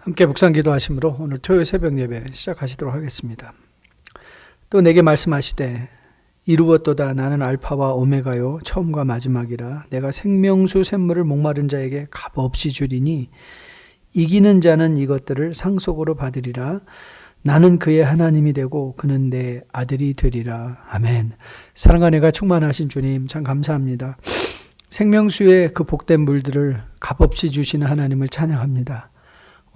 함께 묵상 기도하심으로 오늘 토요일 새벽 예배 시작하시도록 하겠습니다. 또 내게 말씀하시되 이루었도다. 나는 알파와 오메가요 처음과 마지막이라. 내가 생명수 샘물을 목마른 자에게 값없이 주리니 이기는 자는 이것들을 상속으로 받으리라. 나는 그의 하나님이 되고 그는 내 아들이 되리라. 아멘. 사랑과 은혜가 충만하신 주님 참 감사합니다. 생명수의 그 복된 물들을 값없이 주시는 하나님을 찬양합니다.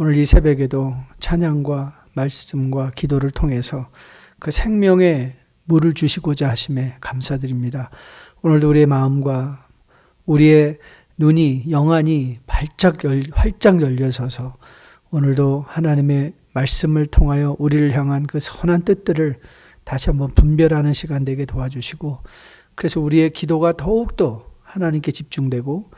오늘 이 새벽에도 찬양과 말씀과 기도를 통해서 그 생명의 물을 주시고자 하심에 감사드립니다. 오늘도 우리의 마음과 우리의 눈이 영안이 활짝 열려서서 오늘도 하나님의 말씀을 통하여 우리를 향한 그 선한 뜻들을 다시 한번 분별하는 시간 되게 도와주시고, 그래서 우리의 기도가 더욱더 하나님께 집중되고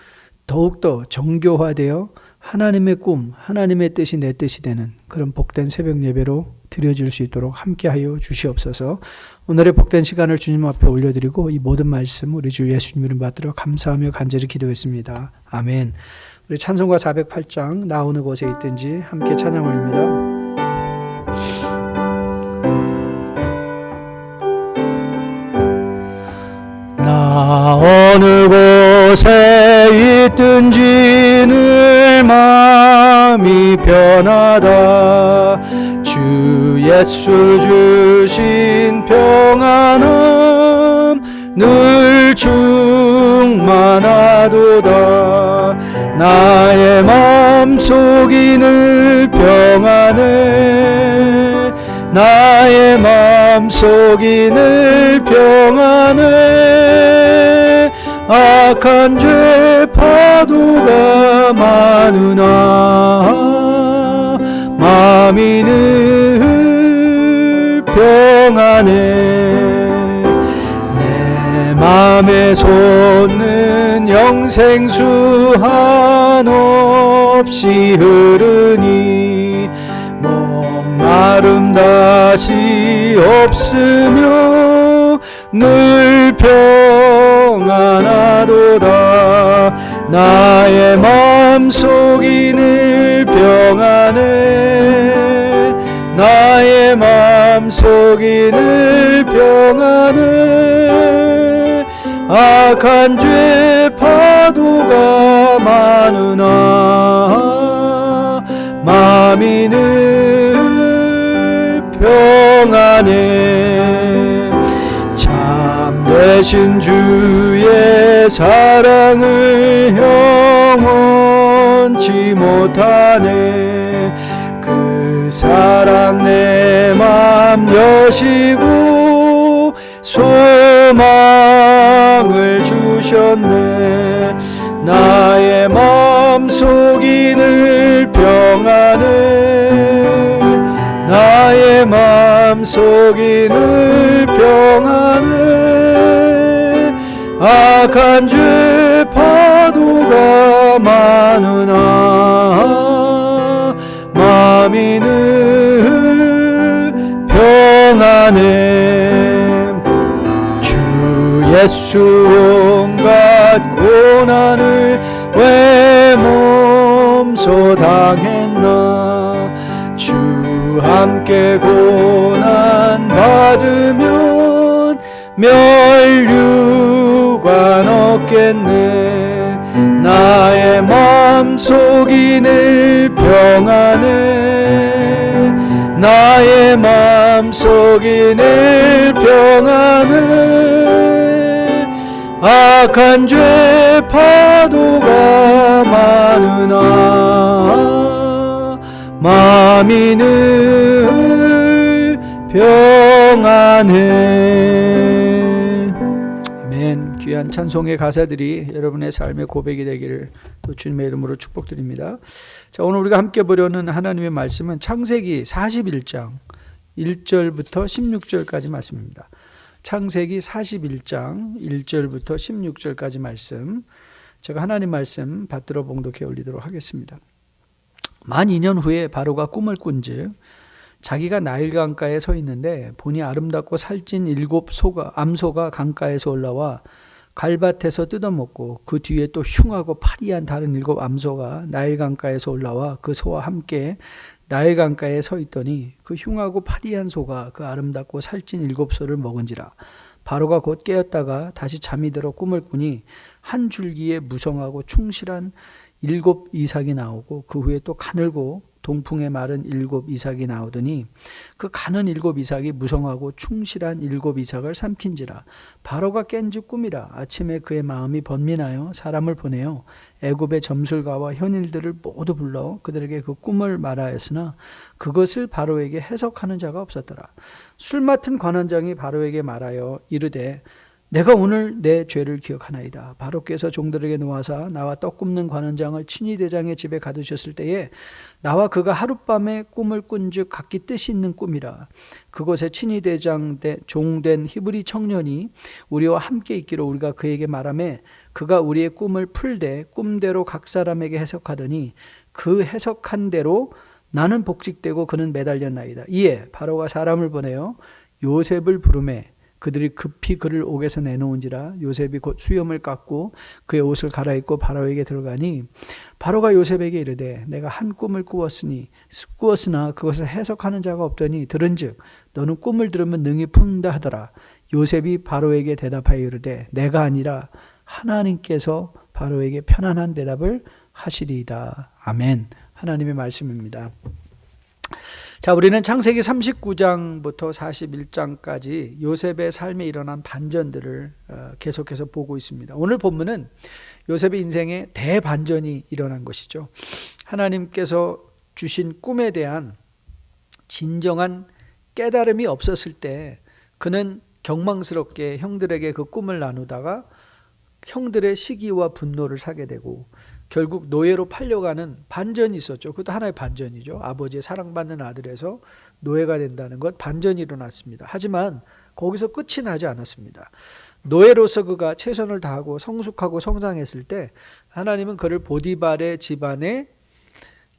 더욱더 정교화되어 하나님의 꿈, 하나님의 뜻이 내 뜻이 되는 그런 복된 새벽 예배로 드려질 수 있도록 함께하여 주시옵소서. 오늘의 복된 시간을 주님 앞에 올려드리고 이 모든 말씀 우리 주 예수님 이름 받들어 감사하며 간절히 기도했습니다. 아멘. 우리 찬송가 408장 나 어느 곳에 있든지 함께 찬양 올립니다. 나 어느 곳에 있든지 늘 마음이 편하다. 주 예수 주신 평안함 늘 충만하도다. 나의 마음속이 늘 평안해. 나의 마음속이 늘 평안해. 악한 죄 파도가 많으나 마음이 늘 평안해. 내 맘에 솟는 영생수 한없이 흐르니 목마름 다시 없으며 늘 평안하도다. 나의 마음속이 늘 평안해. 나의 마음속이 늘 평안해. 악한 죄 파도가 많으나 마음이 늘 평안해. 참되신 주의 사랑을 영원치 못하네. 그 사랑 내 맘 여시고 소망을 주셨네. 나의 마음속이 늘 평안해. 나의 마음속이 늘 평안해. 악한 죄 파도가 많으나 마음이 늘 평안해. 주 예수 온갖 고난을 왜 몸소 당했나. 주 함께 고난 받으면 멸류관 없겠네. 나의 마음속이 늘 평안해. 나의 마음속이 늘 평안해. 악한 죄 파도가 많으나 마음이 늘 평안해. 아멘. 귀한 찬송의 가사들이 여러분의 삶의 고백이 되기를 또 주님의 이름으로 축복드립니다. 자, 오늘 우리가 함께 보려는 하나님의 말씀은 창세기 41장 1절부터 16절까지 말씀입니다. 창세기 41장 1절부터 16절까지 말씀, 제가 하나님 말씀 받들어 봉독해 올리도록 하겠습니다. 만 2년 후에 바로가 꿈을 꾼즉 자기가 나일 강가에 서 있는데 보니 아름답고 살찐 7 암소가 강가에서 올라와 갈밭에서 뜯어먹고 그 뒤에 또 흉하고 파리한 다른 7 암소가 나일 강가에서 올라와 그 소와 함께 나일 강가에 서 있더니 그 흉하고 파리한 소가 그 아름답고 살찐 7 소를 먹은지라. 바로가 곧 깨었다가 다시 잠이 들어 꿈을 꾸니 한 줄기에 무성하고 충실한 7 이삭이 나오고 그 후에 또 가늘고 동풍에 마른 7 이삭이 나오더니 그 가는 7 이삭이 무성하고 충실한 7 이삭을 삼킨지라. 바로가 깬 즉 꿈이라. 아침에 그의 마음이 번민하여 사람을 보내어 애굽의 점술가와 현일들을 모두 불러 그들에게 그 꿈을 말하였으나 그것을 바로에게 해석하는 자가 없었더라. 술 맡은 관원장이 바로에게 말하여 이르되 내가 오늘 내 죄를 기억하나이다. 바로께서 종들에게 놓아사 나와 떡 굽는 관원장을 친위 대장의 집에 가두셨을 때에 나와 그가 하룻밤에 꿈을 꾼즉 각기 뜻이 있는 꿈이라. 그곳에 친위 대장 종된 히브리 청년이 우리와 함께 있기로 우리가 그에게 말하매 그가 우리의 꿈을 풀되 꿈대로 각 사람에게 해석하더니 그 해석한 대로 나는 복직되고 그는 매달렸나이다. 이에 바로가 사람을 보내어 요셉을 부르매 그들이 급히 그를 옥에서 내놓은지라. 요셉이 곧 수염을 깎고 그의 옷을 갈아입고 바로에게 들어가니 바로가 요셉에게 이르되 내가 한 꿈을 꾸었으나 그것을 해석하는 자가 없더니 들은즉 너는 꿈을 들으면 능히 푼다 하더라. 요셉이 바로에게 대답하여 이르되 내가 아니라 하나님께서 바로에게 편안한 대답을 하시리이다. 아멘. 하나님의 말씀입니다. 자, 우리는 창세기 39장부터 41장까지 요셉의 삶에 일어난 반전들을 계속해서 보고 있습니다. 오늘 본문은 요셉의 인생에 대반전이 일어난 것이죠. 하나님께서 주신 꿈에 대한 진정한 깨달음이 없었을 때 그는 경망스럽게 형들에게 그 꿈을 나누다가 형들의 시기와 분노를 사게 되고 결국 노예로 팔려가는 반전이 있었죠. 그것도 하나의 반전이죠. 아버지의 사랑받는 아들에서 노예가 된다는 것, 반전이 일어났습니다. 하지만 거기서 끝이 나지 않았습니다. 노예로서 그가 최선을 다하고 성숙하고 성장했을 때 하나님은 그를 보디발의 집안의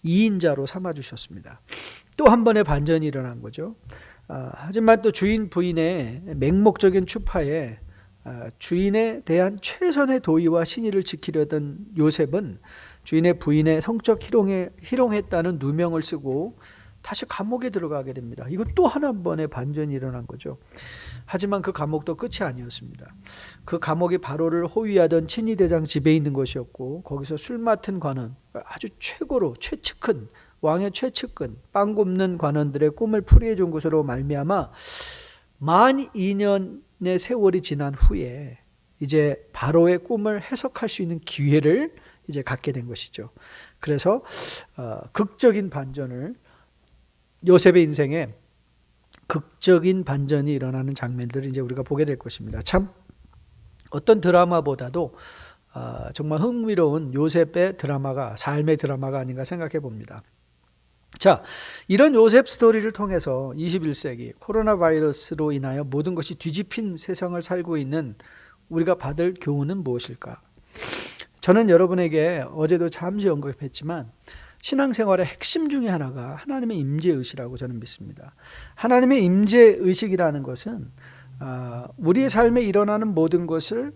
2인자로 삼아주셨습니다. 또 한 번의 반전이 일어난 거죠. 하지만 또 주인 부인의 맹목적인 추파에 주인에 대한 최선의 도의와 신의를 지키려던 요셉은 주인의 부인의 성적 희롱했다는 누명을 쓰고 다시 감옥에 들어가게 됩니다. 이거 또 한 번의 반전이 일어난 거죠. 하지만 그 감옥도 끝이 아니었습니다. 그 감옥이 바로를 호위하던 친위대장 집에 있는 것이었고 거기서 술 맡은 관원, 아주 최고로 최측근, 왕의 최측근, 빵 굽는 관원들의 꿈을 풀이해 준 것으로 말미암아 만 2년의 세월이 지난 후에 이제 바로의 꿈을 해석할 수 있는 기회를 이제 갖게 된 것이죠. 그래서 극적인 반전을 요셉의 인생에 극적인 반전이 일어나는 장면들을 이제 우리가 보게 될 것입니다. 참 어떤 드라마보다도 정말 흥미로운 요셉의 드라마가 삶의 드라마가 아닌가 생각해 봅니다. 자, 이런 요셉 스토리를 통해서 21세기 코로나 바이러스로 인하여 모든 것이 뒤집힌 세상을 살고 있는 우리가 받을 교훈은 무엇일까? 저는 여러분에게 어제도 잠시 언급했지만 신앙생활의 핵심 중에 하나가 하나님의 임재의식이라고 저는 믿습니다. 하나님의 임재의식이라는 것은 우리의 삶에 일어나는 모든 것을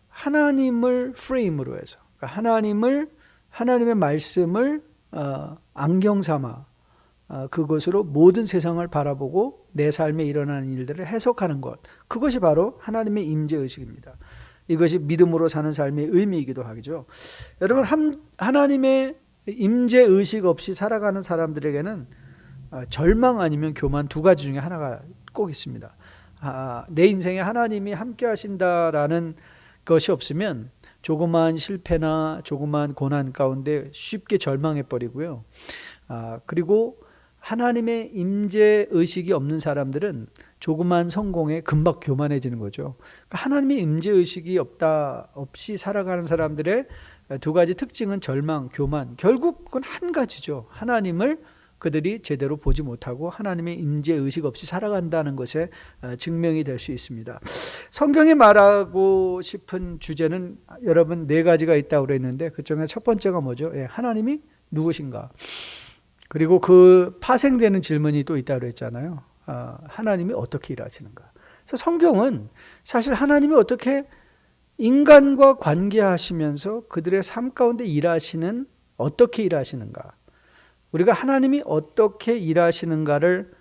하나님을 프레임으로 해서 하나님의 말씀을 안경 삼아 그것으로 모든 세상을 바라보고 내 삶에 일어나는 일들을 해석하는 것, 그것이 바로 하나님의 임재의식입니다. 이것이 믿음으로 사는 삶의 의미이기도 하죠. 여러분, 하나님의 임재의식 없이 살아가는 사람들에게는 절망 아니면 교만 두 가지 중에 하나가 꼭 있습니다. 내 인생에 하나님이 함께 하신다라는 것이 없으면 조그마한 실패나 조그마한 고난 가운데 쉽게 절망해 버리고요. 그리고 하나님의 임재의식이 없는 사람들은 조그마한 성공에 금방 교만해지는 거죠. 그러니까 하나님의 임재의식이 없이 살아가는 사람들의 두 가지 특징은 절망, 교만. 결국 그건 한 가지죠. 하나님을 그들이 제대로 보지 못하고 하나님의 임재의식 없이 살아간다는 것에 증명이 될 수 있습니다. 성경이 말하고 싶은 주제는 여러분 4가지가 있다고 그랬는데 그 중에 첫 번째가 뭐죠? 하나님이 누구신가? 그리고 그 파생되는 질문이 또 있다고 그랬잖아요. 하나님이 어떻게 일하시는가? 그래서 성경은 사실 하나님이 어떻게 인간과 관계하시면서 그들의 삶 가운데 일하시는, 어떻게 일하시는가, 우리가 하나님이 어떻게 일하시는가를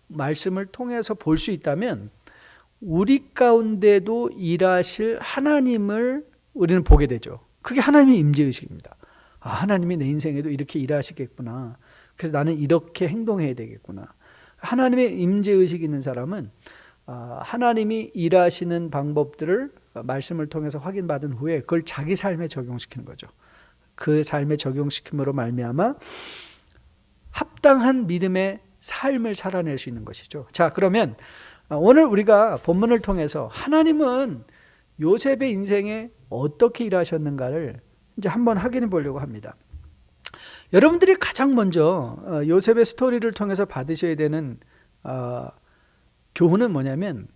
말씀을 통해서 볼 수 있다면 우리 가운데도 일하실 하나님을 우리는 보게 되죠. 그게 하나님의 임재의식입니다. 아, 하나님이 내 인생에도 이렇게 일하시겠구나. 그래서 나는 이렇게 행동해야 되겠구나. 하나님의 임재의식이 있는 사람은 하나님이 일하시는 방법들을 말씀을 통해서 확인받은 후에 그걸 자기 삶에 적용시키는 거죠. 그 삶에 적용시킴으로 말미암아 합당한 믿음의 삶을 살아낼 수 있는 것이죠. 자, 그러면 오늘 우리가 본문을 통해서 하나님은 요셉의 인생에 어떻게 일하셨는가를 이제 한번 확인해 보려고 합니다. 여러분들이 가장 먼저 요셉의 스토리를 통해서 받으셔야 되는 교훈은 뭐냐면,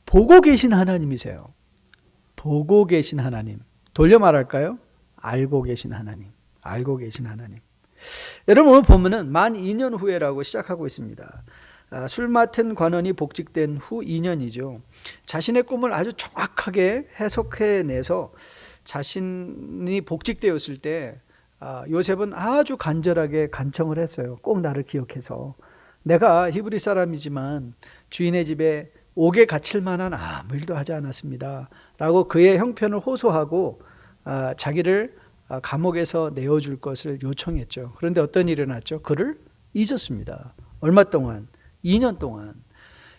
보고 계신 하나님이세요. 보고 계신 하나님. 돌려 말할까요? 알고 계신 하나님. 알고 계신 하나님. 여러분, 오늘 본문은 만 2년 후에라고 시작하고 있습니다. 술 맡은 관원이 복직된 후 2년이죠. 자신의 꿈을 아주 정확하게 해석해내서 자신이 복직되었을 때 요셉은 아주 간절하게 간청을 했어요. 꼭 나를 기억해서. 내가 히브리 사람이지만 주인의 집에 옥에 갇힐 만한 아무 일도 하지 않았습니다 라고 그의 형편을 호소하고 자기를 감옥에서 내어줄 것을 요청했죠. 그런데 어떤 일이 일어났죠? 그를 잊었습니다. 얼마 동안? 2년 동안.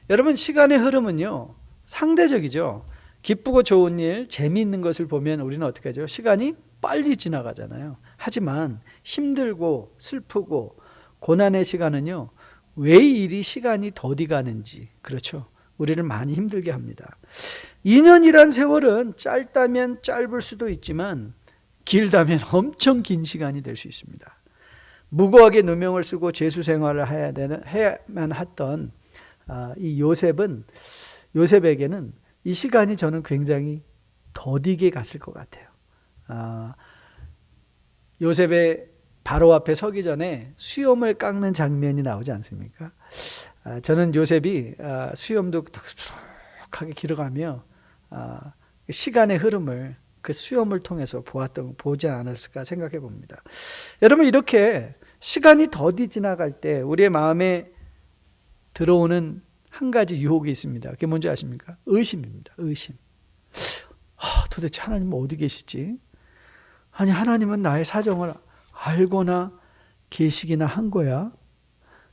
여러분, 시간의 흐름은요 상대적이죠. 기쁘고 좋은 일, 재미있는 것을 보면 우리는 어떻게 하죠? 시간이 빨리 지나가잖아요. 하지만 힘들고 슬프고 고난의 시간은요, 왜 이 일이 시간이 더디 가는지, 그렇죠, 우리를 많이 힘들게 합니다. 2년이란 세월은 짧다면 짧을 수도 있지만 길다면 엄청 긴 시간이 될 수 있습니다. 무고하게 누명을 쓰고 죄수 생활을 해야만 했던 이 요셉에게는 이 시간이 저는 굉장히 더디게 갔을 것 같아요. 요셉의 바로 앞에 서기 전에 수염을 깎는 장면이 나오지 않습니까? 저는 요셉이 수염도 톡톡하게 길어가며 시간의 흐름을 그 수염을 통해서 보지 않았을까 생각해 봅니다. 여러분, 이렇게 시간이 더디 지나갈 때 우리의 마음에 들어오는 한 가지 유혹이 있습니다. 그게 뭔지 아십니까? 의심입니다. 의심. 도대체 하나님은 어디 계시지? 아니, 하나님은 나의 사정을 알거나 계시기나 한 거야?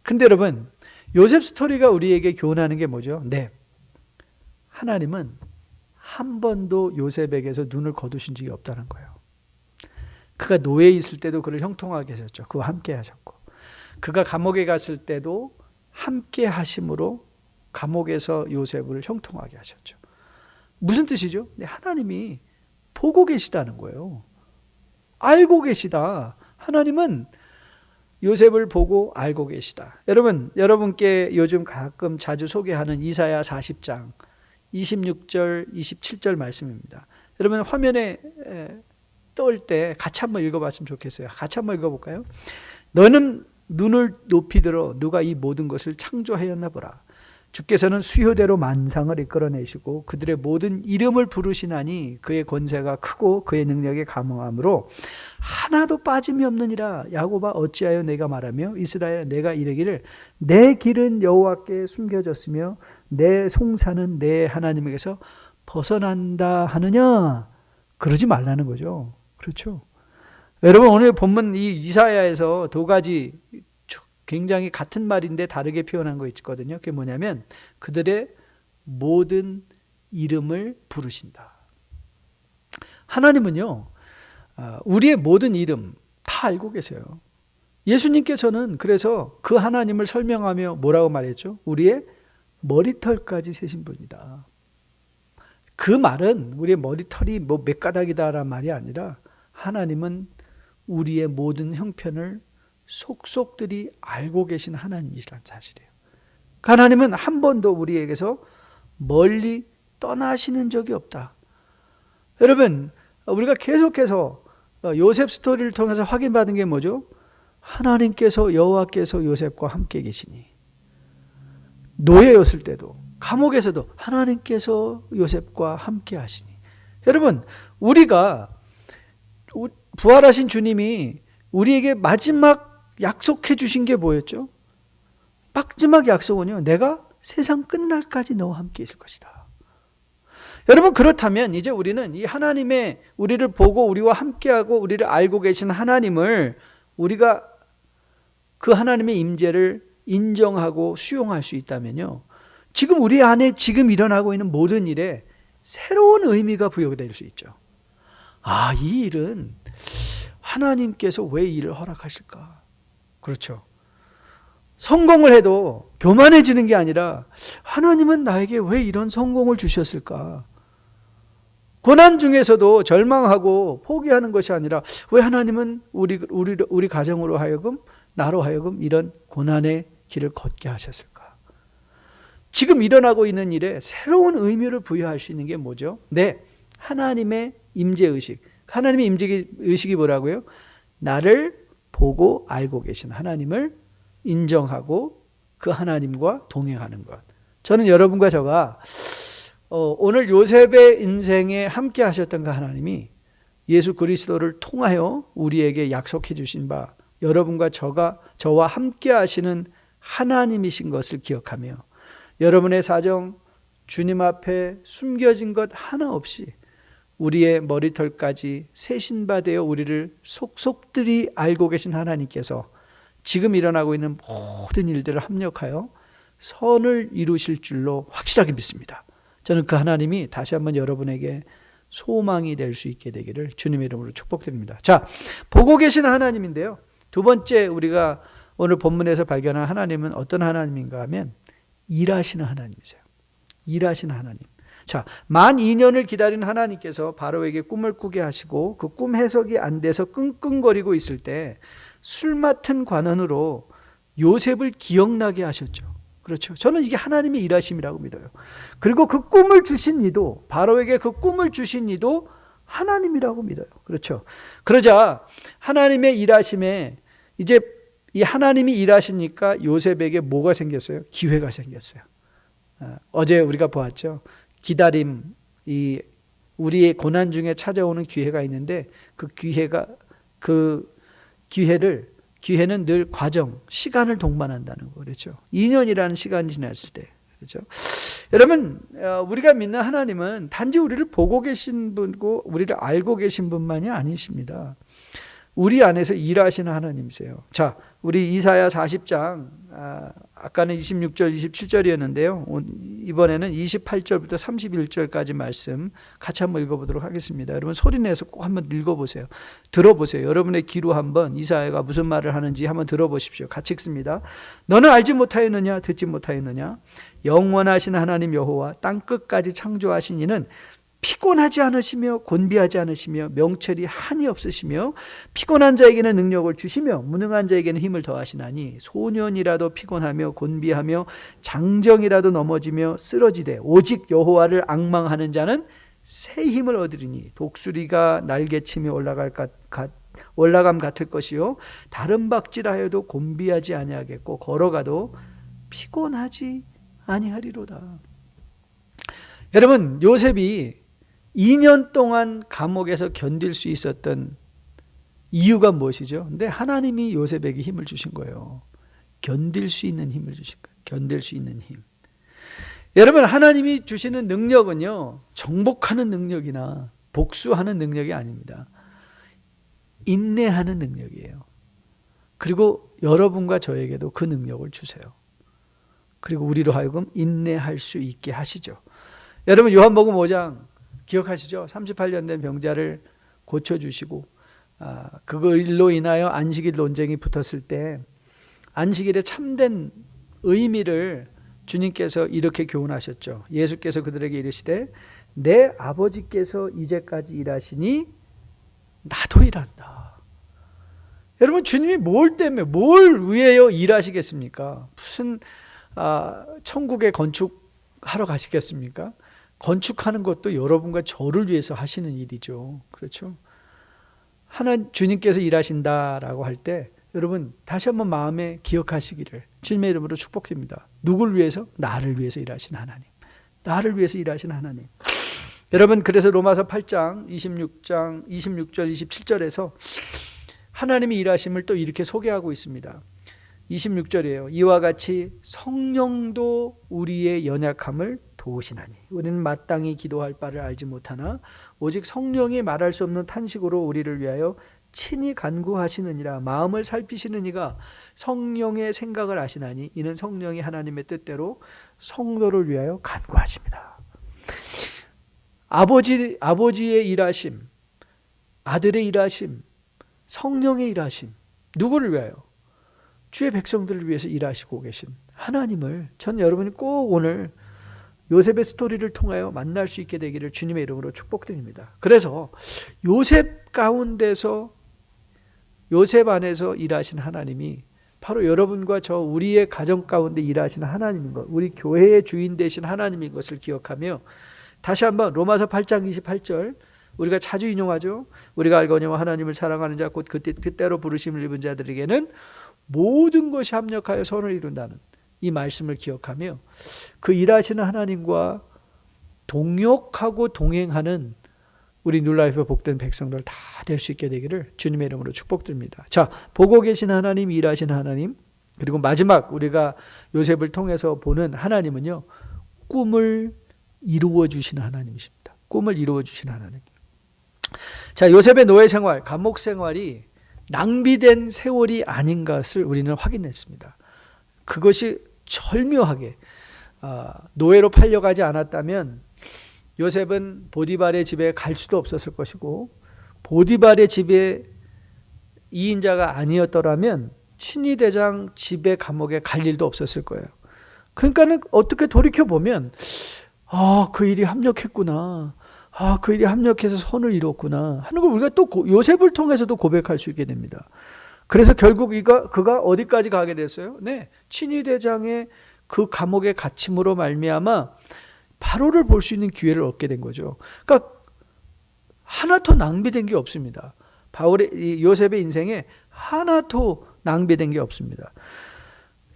근데 여러분, 요셉 스토리가 우리에게 교훈하는 게 뭐죠? 네, 하나님은 한 번도 요셉에게서 눈을 거두신 적이 없다는 거예요. 그가 노예에 있을 때도 그를 형통하게 하셨죠. 그와 함께 하셨고, 그가 감옥에 갔을 때도 함께 하심으로 감옥에서 요셉을 형통하게 하셨죠. 무슨 뜻이죠? 네, 하나님이 보고 계시다는 거예요. 알고 계시다. 하나님은 요셉을 보고 알고 계시다. 여러분께 요즘 가끔 자주 소개하는 이사야 40장 26절 27절 말씀입니다. 여러분, 화면에 떠올 때 같이 한번 읽어봤으면 좋겠어요. 같이 한번 읽어볼까요? 너는 눈을 높이 들어 누가 이 모든 것을 창조하였나 보라. 주께서는 수효대로 만상을 이끌어내시고 그들의 모든 이름을 부르시나니 그의 권세가 크고 그의 능력이 감응함으로 하나도 빠짐이 없느니라. 야곱아, 어찌하여 내가 말하며 이스라엘 내가 이르기를 내 길은 여호와께 숨겨졌으며 내 송사는 내 하나님에게서 벗어난다 하느냐? 그러지 말라는 거죠. 그렇죠? 여러분, 오늘 본문 이 이사야에서 두 가지 굉장히 같은 말인데 다르게 표현한 거 있거든요. 그게 뭐냐면 그들의 모든 이름을 부르신다. 하나님은요, 우리의 모든 이름 다 알고 계세요. 예수님께서는 그래서 그 하나님을 설명하며 뭐라고 말했죠? 우리의 머리털까지 세신 분이다. 그 말은 우리의 머리털이 뭐 몇 가닥이다라는 말이 아니라 하나님은 우리의 모든 형편을 속속들이 알고 계신 하나님이시라는 사실이에요. 하나님은 한 번도 우리에게서 멀리 떠나시는 적이 없다. 여러분, 우리가 계속해서 요셉 스토리를 통해서 확인받은 게 뭐죠? 하나님께서, 여호와께서 요셉과 함께 계시니, 노예였을 때도 감옥에서도 하나님께서 요셉과 함께 하시니, 여러분, 우리가 부활하신 주님이 우리에게 마지막 약속해 주신 게 뭐였죠? 마지막 약속은요, 내가 세상 끝날까지 너와 함께 있을 것이다. 여러분, 그렇다면 이제 우리는 이 하나님의, 우리를 보고 우리와 함께하고 우리를 알고 계신 하나님을, 우리가 그 하나님의 임재를 인정하고 수용할 수 있다면요, 지금 우리 안에 지금 일어나고 있는 모든 일에 새로운 의미가 부여될 수 있죠. 아, 이 일은 하나님께서 왜 이 일을 허락하실까? 그렇죠. 성공을 해도 교만해지는 게 아니라 하나님은 나에게 왜 이런 성공을 주셨을까? 고난 중에서도 절망하고 포기하는 것이 아니라 왜 하나님은 우리 가정으로 하여금, 나로 하여금 이런 고난의 길을 걷게 하셨을까? 지금 일어나고 있는 일에 새로운 의미를 부여할 수 있는 게 뭐죠? 네, 하나님의 임재의식. 하나님의 임재의식이 뭐라고요? 나를 보고 알고 계신 하나님을 인정하고 그 하나님과 동행하는 것. 저는 여러분과 저가 오늘 요셉의 인생에 함께 하셨던 그 하나님이 예수 그리스도를 통하여 우리에게 약속해 주신 바, 여러분과 저와 함께 하시는 하나님이신 것을 기억하며, 여러분의 사정, 주님 앞에 숨겨진 것 하나 없이 우리의 머리털까지 세신바 되어 우리를 속속들이 알고 계신 하나님께서 지금 일어나고 있는 모든 일들을 합력하여 선을 이루실 줄로 확실하게 믿습니다. 저는 그 하나님이 다시 한번 여러분에게 소망이 될 수 있게 되기를 주님의 이름으로 축복드립니다. 자, 보고 계신 하나님인데요, 두 번째 우리가 오늘 본문에서 발견한 하나님은 어떤 하나님인가 하면 일하시는 하나님이세요. 일하시는 하나님. 자, 만 2년을 기다린 하나님께서 바로에게 꿈을 꾸게 하시고 그 꿈 해석이 안 돼서 끙끙거리고 있을 때 술 맡은 관원으로 요셉을 기억나게 하셨죠. 그렇죠. 저는 이게 하나님의 일하심이라고 믿어요. 그리고 그 꿈을 주신 이도, 바로에게 그 꿈을 주신 이도 하나님이라고 믿어요. 그렇죠. 그러자 하나님의 일하심에 이제 이 하나님이 일하시니까 요셉에게 뭐가 생겼어요? 기회가 생겼어요. 어제 우리가 보았죠. 기다림, 이 우리의 고난 중에 찾아오는 기회가 있는데 기회는 늘 과정, 시간을 동반한다는 거. 그렇죠. 2년이라는 시간이 지났을 때. 그렇죠. 여러분, 우리가 믿는 하나님은 단지 우리를 보고 계신 분이고 우리를 알고 계신 분만이 아니십니다. 우리 안에서 일하시는 하나님이세요. 자, 우리 이사야 40장, 아까는 26절, 27절이었는데요. 이번에는 28절부터 31절까지 말씀 같이 한번 읽어보도록 하겠습니다. 여러분 소리 내서 꼭 한번 읽어보세요. 들어보세요. 여러분의 귀로 한번 이사야가 무슨 말을 하는지 한번 들어보십시오. 같이 읽습니다. 너는 알지 못하였느냐? 듣지 못하였느냐? 영원하신 하나님 여호와 땅끝까지 창조하신 이는 피곤하지 않으시며 곤비하지 않으시며 명철이 한이 없으시며 피곤한 자에게는 능력을 주시며 무능한 자에게는 힘을 더하시나니 소년이라도 피곤하며 곤비하며 장정이라도 넘어지며 쓰러지되 오직 여호와를 앙망하는 자는 새 힘을 얻으리니 독수리가 날개치며 올라감 같을 것이요 다른 박질하여도 곤비하지 아니하겠고 걸어가도 피곤하지 아니하리로다. 여러분, 요셉이 2년 동안 감옥에서 견딜 수 있었던 이유가 무엇이죠? 근데 하나님이 요셉에게 힘을 주신 거예요. 견딜 수 있는 힘을 주신 거예요. 견딜 수 있는 힘. 여러분, 하나님이 주시는 능력은요, 정복하는 능력이나 복수하는 능력이 아닙니다. 인내하는 능력이에요. 그리고 여러분과 저에게도 그 능력을 주세요. 그리고 우리로 하여금 인내할 수 있게 하시죠. 여러분, 요한복음 5장 기억하시죠? 38년 된 병자를 고쳐주시고 그걸로 인하여 안식일 논쟁이 붙었을 때 안식일의 참된 의미를 주님께서 이렇게 교훈하셨죠. 예수께서 그들에게 이르시되 내 아버지께서 이제까지 일하시니 나도 일한다. 여러분, 주님이 뭘 때문에, 뭘 위하여 일하시겠습니까? 무슨 천국에 건축하러 가시겠습니까? 건축하는 것도 여러분과 저를 위해서 하시는 일이죠. 그렇죠? 주님께서 일하신다라고 할 때 여러분 다시 한번 마음에 기억하시기를 주님의 이름으로 축복드립니다. 누구를 위해서? 나를 위해서 일하시는 하나님. 나를 위해서 일하시는 하나님. 여러분, 그래서 로마서 8장 26절 27절에서 하나님의 일하심을 또 이렇게 소개하고 있습니다. 26절이에요. 이와 같이 성령도 우리의 연약함을 도우시나니 우리는 마땅히 기도할 바를 알지 못하나 오직 성령이 말할 수 없는 탄식으로 우리를 위하여 친히 간구하시느니라. 마음을 살피시는 이가 성령의 생각을 아시나니 이는 성령이 하나님의 뜻대로 성도를 위하여 간구하십니다. 아버지의 일하심, 아들의 일하심, 성령의 일하심, 누구를 위하여? 주의 백성들을 위해서 일하시고 계신 하나님을 전 여러분이 꼭 오늘 요셉의 스토리를 통하여 만날 수 있게 되기를 주님의 이름으로 축복드립니다. 그래서 요셉 가운데서, 요셉 안에서 일하신 하나님이 바로 여러분과 저 우리의 가정 가운데 일하시는 하나님인 것, 우리 교회의 주인 되신 하나님인 것을 기억하며 다시 한번 로마서 8장 28절 우리가 자주 인용하죠. 우리가 알거니와 하나님을 사랑하는 자 곧 그때로 부르심을 입은 자들에게는 모든 것이 합력하여 선을 이룬다는 이 말씀을 기억하며 그 일하시는 하나님과 동역하고 동행하는 우리 뉴라이프 복된 백성들 다 될 수 있게 되기를 주님의 이름으로 축복드립니다. 자, 보고 계신 하나님, 일하시는 하나님, 그리고 마지막 우리가 요셉을 통해서 보는 하나님은요, 꿈을 이루어 주시는 하나님이십니다. 꿈을 이루어 주시는 하나님. 자, 요셉의 노예 생활, 감옥 생활이 낭비된 세월이 아닌 것을 우리는 확인했습니다. 그것이 절묘하게 노예로 팔려가지 않았다면 요셉은 보디발의 집에 갈 수도 없었을 것이고 보디발의 집에 2인자가 아니었더라면 친위대장 집에 감옥에 갈 일도 없었을 거예요. 그러니까는 어떻게 돌이켜보면 그 일이 합력했구나. 그 일이 합력해서 선을 이뤘구나 하는 걸 우리가 또 요셉을 통해서도 고백할 수 있게 됩니다. 그래서 결국 그가 어디까지 가게 됐어요? 네, 친위대장의 그 감옥에 갇힘으로 말미암아 바로를 볼 수 있는 기회를 얻게 된 거죠. 그러니까 하나도 낭비된 게 없습니다. 요셉의 인생에 하나도 낭비된 게 없습니다.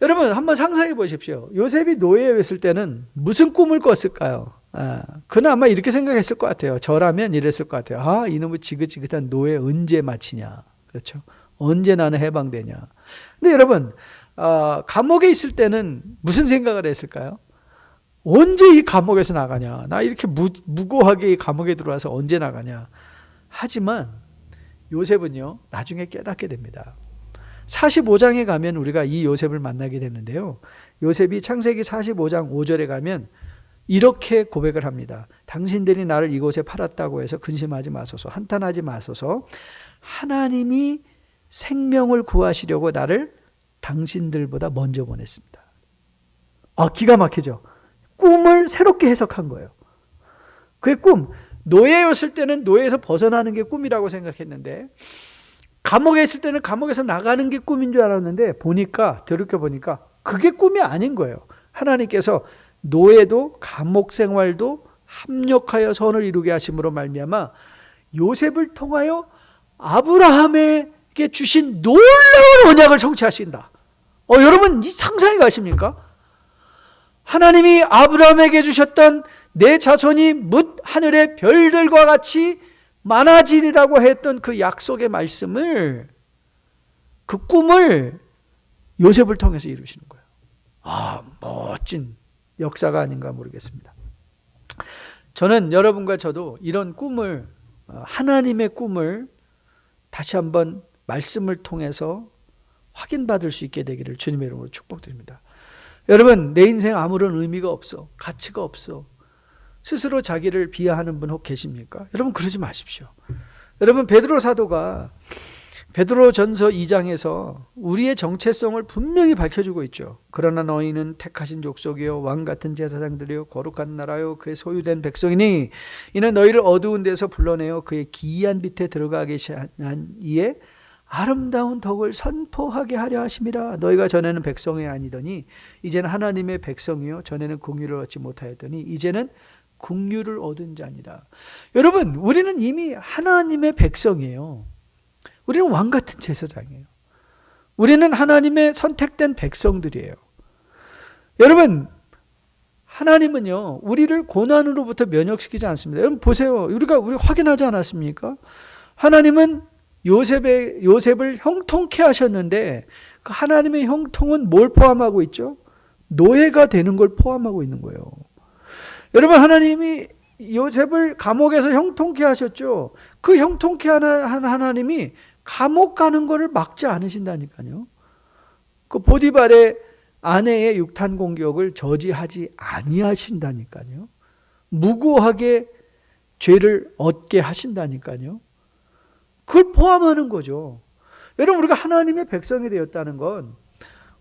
여러분 한번 상상해 보십시오. 요셉이 노예였을 때는 무슨 꿈을 꿨을까요? 그는 아마 이렇게 생각했을 것 같아요. 저라면 이랬을 것 같아요. 이놈의 지긋지긋한 노예 언제 마치냐. 그렇죠? 언제 나는 해방되냐. 근데 여러분 감옥에 있을 때는 무슨 생각을 했을까요? 언제 이 감옥에서 나가냐. 나 이렇게 무고하게 이 감옥에 들어와서 언제 나가냐. 하지만 요셉은요 나중에 깨닫게 됩니다. 45장에 가면 우리가 이 요셉을 만나게 되는데요. 요셉이 창세기 45장 5절에 가면 이렇게 고백을 합니다. 당신들이 나를 이곳에 팔았다고 해서 근심하지 마소서, 한탄하지 마소서. 하나님이 생명을 구하시려고 나를 당신들보다 먼저 보냈습니다. 기가 막히죠. 꿈을 새롭게 해석한 거예요. 그의 꿈, 노예였을 때는 노예에서 벗어나는 게 꿈이라고 생각했는데 감옥에 있을 때는 감옥에서 나가는 게 꿈인 줄 알았는데 돌이켜보니까 그게 꿈이 아닌 거예요. 하나님께서 노예도 감옥 생활도 합력하여 선을 이루게 하심으로 말미암아 요셉을 통하여 아브라함에게 주신 놀라운 언약을 성취하신다. 여러분 이 상상이 가십니까? 하나님이 아브라함에게 주셨던 내 자손이 뭇 하늘의 별들과 같이 많아지리라고 했던 그 약속의 말씀을, 그 꿈을 요셉을 통해서 이루시는 거예요. 멋진 역사가 아닌가 모르겠습니다. 저는 여러분과 저도 이런 꿈을, 하나님의 꿈을 다시 한번 말씀을 통해서 확인받을 수 있게 되기를 주님의 이름으로 축복드립니다. 여러분, 내 인생 아무런 의미가 없어, 가치가 없어, 스스로 자기를 비하하는 분 혹 계십니까? 여러분 그러지 마십시오. 여러분 베드로 사도가 베드로전서 2장에서 우리의 정체성을 분명히 밝혀주고 있죠. 그러나 너희는 택하신 족속이요 왕같은 제사장들이요 거룩한 나라요 그의 소유된 백성이니 이는 너희를 어두운 데서 불러내어 그의 기이한 빛에 들어가게 한 이에 아름다운 덕을 선포하게 하려 하심이라. 너희가 전에는 백성이 아니더니 이제는 하나님의 백성이요 전에는 공유를 얻지 못하였더니 이제는 긍휼을 얻은 자니라. 여러분 우리는 이미 하나님의 백성이에요. 우리는 왕같은 제사장이에요. 우리는 하나님의 선택된 백성들이에요. 여러분 하나님은요, 우리를 고난으로부터 면역시키지 않습니다. 여러분 보세요. 우리 확인하지 않았습니까? 하나님은 요셉을 형통케 하셨는데 그 하나님의 형통은 뭘 포함하고 있죠? 노예가 되는 걸 포함하고 있는 거예요. 여러분, 하나님이 요셉을 감옥에서 형통케 하셨죠. 그 형통케 한 하나님이 감옥 가는 거를 막지 않으신다니까요. 그 보디발의 아내의 육탄 공격을 저지하지 아니하신다니까요. 무고하게 죄를 얻게 하신다니까요. 그걸 포함하는 거죠. 여러분, 우리가 하나님의 백성이 되었다는 건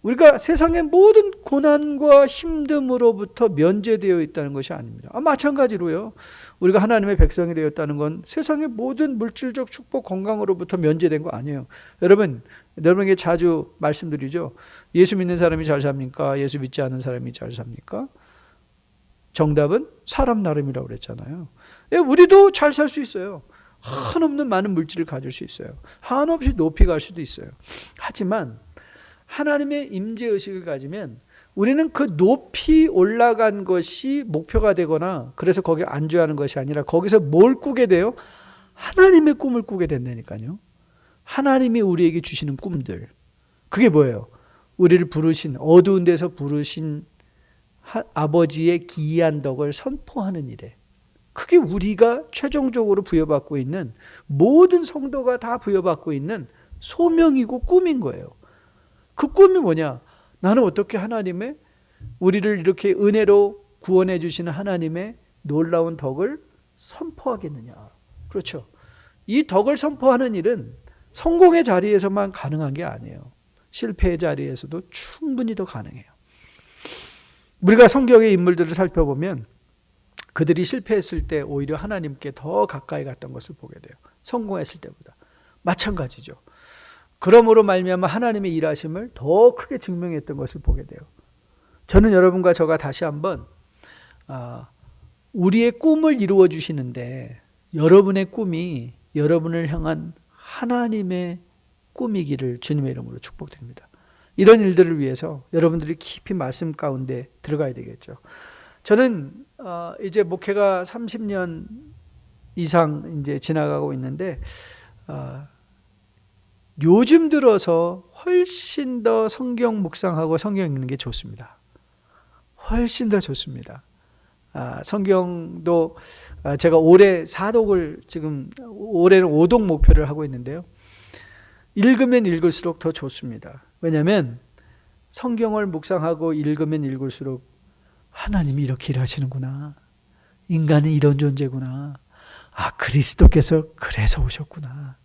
우리가 세상의 모든 고난과 힘듦으로부터 면제되어 있다는 것이 아닙니다. 마찬가지로요. 우리가 하나님의 백성이 되었다는 건 세상의 모든 물질적 축복, 건강으로부터 면제된 거 아니에요. 여러분에게 자주 말씀드리죠. 예수 믿는 사람이 잘 삽니까? 예수 믿지 않는 사람이 잘 삽니까? 정답은 사람 나름이라고 그랬잖아요. 우리도 잘 살 수 있어요. 한없는 많은 물질을 가질 수 있어요. 한없이 높이 갈 수도 있어요. 하지만 하나님의 임재의식을 가지면 우리는 그 높이 올라간 것이 목표가 되거나 그래서 거기에 안주하는 것이 아니라 거기서 뭘 꾸게 돼요? 하나님의 꿈을 꾸게 된다니까요. 하나님이 우리에게 주시는 꿈들. 그게 뭐예요? 우리를 부르신, 어두운 데서 부르신 아버지의 기이한 덕을 선포하는 일에, 그게 우리가 최종적으로 부여받고 있는, 모든 성도가 다 부여받고 있는 소명이고 꿈인 거예요. 그 꿈이 뭐냐? 나는 어떻게 하나님의, 우리를 이렇게 은혜로 구원해 주시는 하나님의 놀라운 덕을 선포하겠느냐. 그렇죠. 이 덕을 선포하는 일은 성공의 자리에서만 가능한 게 아니에요. 실패의 자리에서도 충분히 더 가능해요. 우리가 성경의 인물들을 살펴보면 그들이 실패했을 때 오히려 하나님께 더 가까이 갔던 것을 보게 돼요. 성공했을 때보다. 마찬가지죠. 그러므로 말미암아 하나님의 일하심을 더 크게 증명했던 것을 보게 돼요. 저는 여러분과 저가 다시 한번 우리의 꿈을 이루어 주시는데 여러분의 꿈이 여러분을 향한 하나님의 꿈이기를 주님의 이름으로 축복드립니다. 이런 일들을 위해서 여러분들이 깊이 말씀 가운데 들어가야 되겠죠. 저는 이제 목회가 30년 이상 이제 지나가고 있는데 요즘 들어서 훨씬 더 성경 묵상하고 성경 읽는 게 좋습니다. 훨씬 더 좋습니다. 성경도 제가 올해 4독을 지금 올해는 5독 목표를 하고 있는데요. 읽으면 읽을수록 더 좋습니다. 왜냐하면 성경을 묵상하고 읽으면 읽을수록 하나님이 이렇게 일하시는구나. 인간은 이런 존재구나. 그리스도께서 그래서 오셨구나.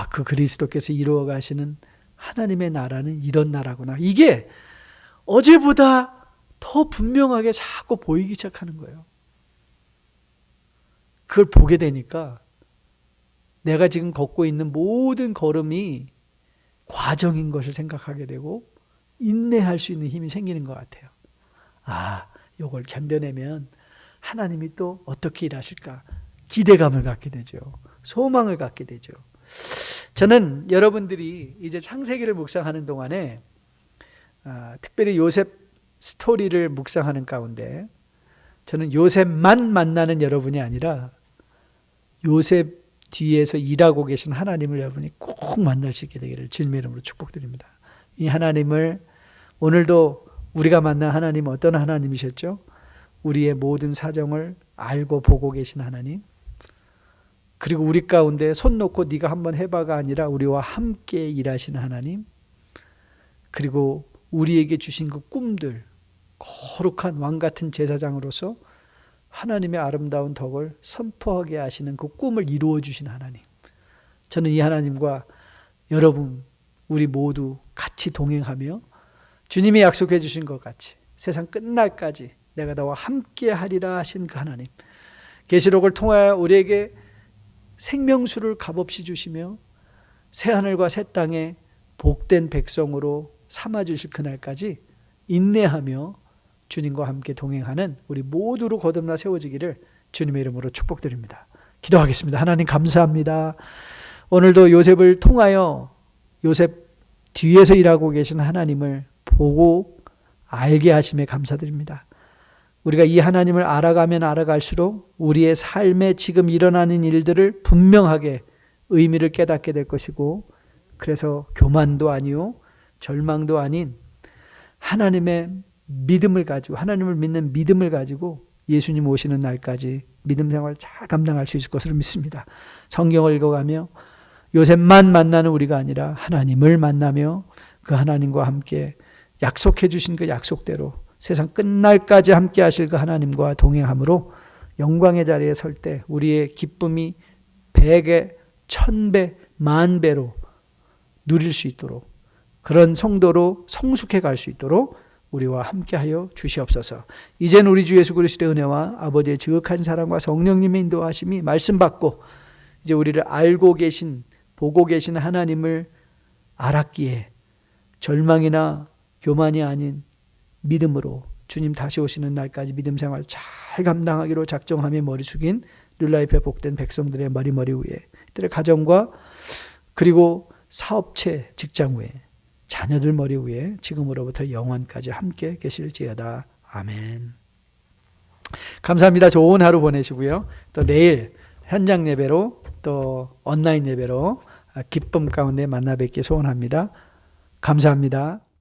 그 그리스도께서 이루어 가시는 하나님의 나라는 이런 나라구나. 이게 어제보다 더 분명하게 자꾸 보이기 시작하는 거예요. 그걸 보게 되니까 내가 지금 걷고 있는 모든 걸음이 과정인 것을 생각하게 되고 인내할 수 있는 힘이 생기는 것 같아요. 이걸 견뎌내면 하나님이 또 어떻게 일하실까? 기대감을 갖게 되죠. 소망을 갖게 되죠. 저는 여러분들이 이제 창세기를 묵상하는 동안에 특별히 요셉 스토리를 묵상하는 가운데 저는 요셉만 만나는 여러분이 아니라 요셉 뒤에서 일하고 계신 하나님을 여러분이 꼭 만날 수 있게 되기를 주님의 이름으로 축복드립니다. 이 하나님을 오늘도 우리가 만난 하나님은 어떤 하나님이셨죠? 우리의 모든 사정을 알고 보고 계신 하나님, 그리고 우리 가운데 손 놓고 네가 한번 해봐가 아니라 우리와 함께 일하시는 하나님, 그리고 우리에게 주신 그 꿈들, 거룩한 왕같은 제사장으로서 하나님의 아름다운 덕을 선포하게 하시는 그 꿈을 이루어 주신 하나님, 저는 이 하나님과 여러분 우리 모두 같이 동행하며 주님이 약속해 주신 것 같이 세상 끝날까지 내가 너와 함께 하리라 하신 그 하나님, 계시록을 통하여 우리에게 생명수를 값없이 주시며 새하늘과 새 땅에 복된 백성으로 삼아주실 그날까지 인내하며 주님과 함께 동행하는 우리 모두로 거듭나 세워지기를 주님의 이름으로 축복드립니다. 기도하겠습니다. 하나님 감사합니다. 오늘도 요셉을 통하여 요셉 뒤에서 일하고 계신 하나님을 보고 알게 하심에 감사드립니다. 우리가 이 하나님을 알아가면 알아갈수록 우리의 삶에 지금 일어나는 일들을 분명하게 의미를 깨닫게 될 것이고, 그래서 교만도 아니요 절망도 아닌 하나님의 믿음을 가지고, 하나님을 믿는 믿음을 가지고 예수님 오시는 날까지 믿음 생활을 잘 감당할 수 있을 것으로 믿습니다. 성경을 읽어가며 요셉만 만나는 우리가 아니라 하나님을 만나며 그 하나님과 함께 약속해 주신 그 약속대로 세상 끝날까지 함께 하실 그 하나님과 동행함으로 영광의 자리에 설 때 우리의 기쁨이 100배, 1000배, 10,000배로 누릴 수 있도록, 그런 성도로 성숙해 갈 수 있도록 우리와 함께하여 주시옵소서. 이젠 우리 주 예수 그리스도의 은혜와 아버지의 지극한 사랑과 성령님의 인도하심이 말씀 받고 이제 우리를 알고 계신, 보고 계신 하나님을 알았기에 절망이나 교만이 아닌 믿음으로 주님 다시 오시는 날까지 믿음 생활 잘 감당하기로 작정하며 머리 숙인 뉴라이프의 복된 백성들의 머리 위에, 그들의 가정과 그리고 사업체, 직장 위에, 자녀들 머리 위에 지금으로부터 영원까지 함께 계실지어다. 아멘. 감사합니다. 좋은 하루 보내시고요. 또 내일 현장 예배로 또 온라인 예배로 기쁨 가운데 만나 뵙기 소원합니다. 감사합니다.